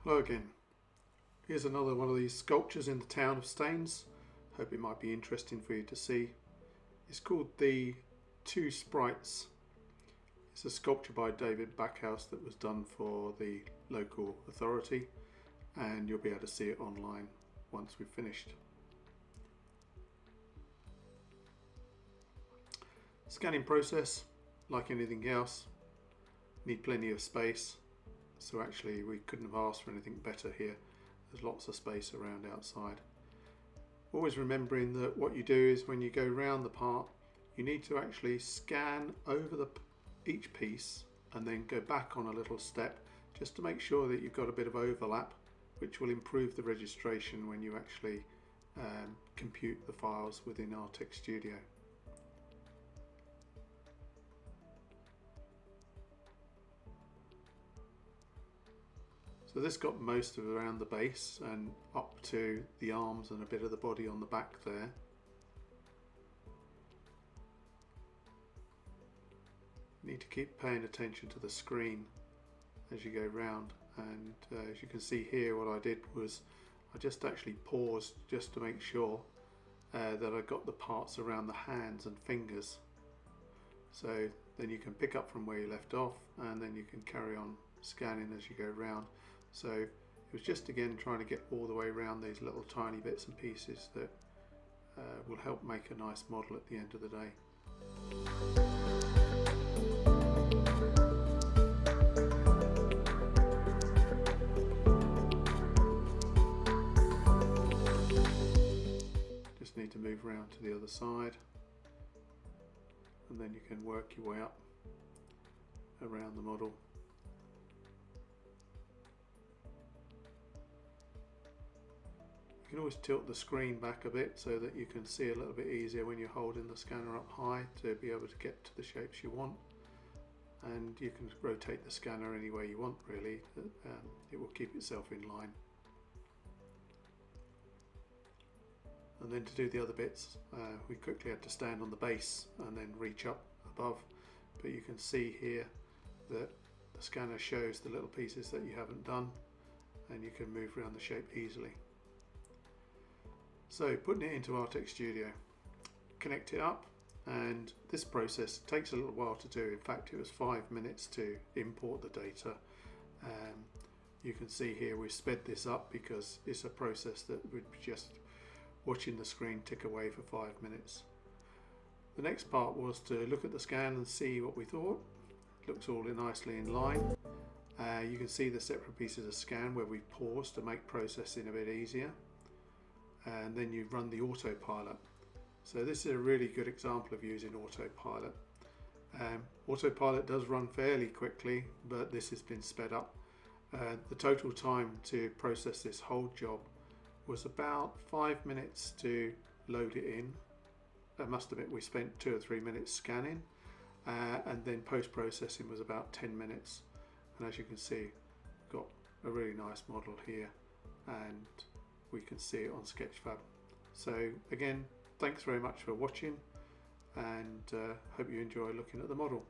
Hello again. Here's another one of these sculptures in the town of Staines. Hope it might be interesting for you to see. It's called the Two Sprites. It's a sculpture by David Backhouse that was done for the local authority, and you'll be able to see it online once we've finished. Scanning process, like anything else, need plenty of space. So actually we couldn't have asked for anything better here. There's lots of space around outside. Always remembering that what you do is when you go round the part, you need to actually scan over each piece and then go back on a little step just to make sure that you've got a bit of overlap, which will improve the registration when you actually compute the files within Artec Studio. So this got most of around the base and up to the arms and a bit of the body on the back there. You need to keep paying attention to the screen as you go round, and as you can see here, what I did was I just actually paused just to make sure that I got the parts around the hands and fingers. So then you can pick up from where you left off, and then you can carry on scanning as you go round. So it was just again trying to get all the way around these little tiny bits and pieces that will help make a nice model at the end of the day. Just need to move around to the other side, and then you can work your way up around the model. You can always tilt the screen back a bit so that you can see a little bit easier when you're holding the scanner up high to be able to get to the shapes you want, and you can rotate the scanner any way you want really. It will keep itself in line. And then to do the other bits, we quickly had to stand on the base and then reach up above, but you can see here that the scanner shows the little pieces that you haven't done, and you can move around the shape easily. So putting it into Artec Studio, connect it up, and this process takes a little while to do. In fact, it was 5 minutes to import the data. You can see here we sped this up because it's a process that would be just watching the screen tick away for 5 minutes. The next part was to look at the scan and see what we thought. It looks all nicely in line. You can see the separate pieces of scan where we paused to make processing a bit easier. And then you run the Autopilot. So this is a really good example of using Autopilot. Autopilot does run fairly quickly, but this has been sped up. The total time to process this whole job was about 5 minutes to load it in. I must admit we spent 2 or 3 minutes scanning, and then post-processing was about 10 minutes. And as you can see, we've got a really nice model here, and we can see it on Sketchfab. So again, thanks very much for watching, and hope you enjoy looking at the model.